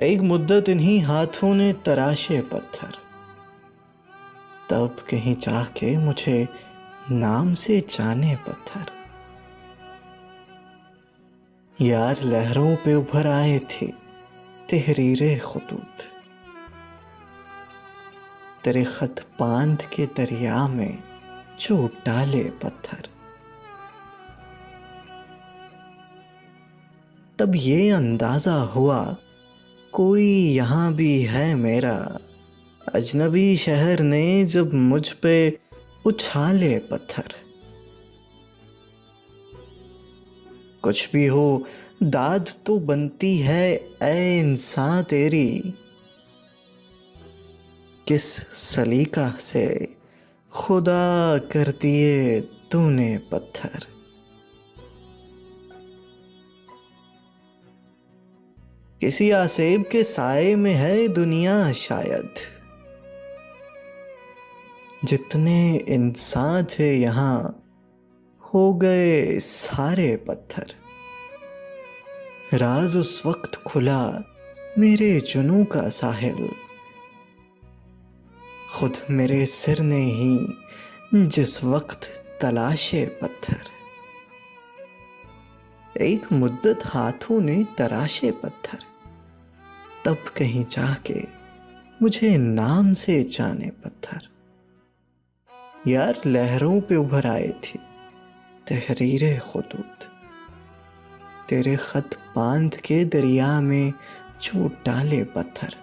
एक मुद्दत इन्हीं हाथों ने तराशे पत्थर, तब कहीं चाह के मुझे नाम से जाने पत्थर। यार लहरों पे उभर आए थे तहरीरे खुतूत, तेरे खत बांध के दरिया में जो डाले पत्थर। तब ये अंदाजा हुआ कोई यहाँ भी है मेरा, अजनबी शहर ने जब मुझ पे उछाले पत्थर। कुछ भी हो दाद तो बनती है ऐ इंसान तेरी, किस सलीका से खुदा कर दिए तूने पत्थर। किसी आसेब के साए में है दुनिया शायद, जितने इंसान थे यहाँ हो गए सारे पत्थर। राज उस वक्त खुला मेरे जुनूं का साहिल, खुद मेरे सिर ने ही जिस वक्त तलाशे पत्थर। एक मुद्दत हाथों ने तराशे पत्थर, तब कहीं जाके मुझे नाम से जाने पत्थर। यार लहरों पे उभर आए थे तहरीरे खुतूत, तेरे खत बांध के दरिया में जो डाले पत्थर।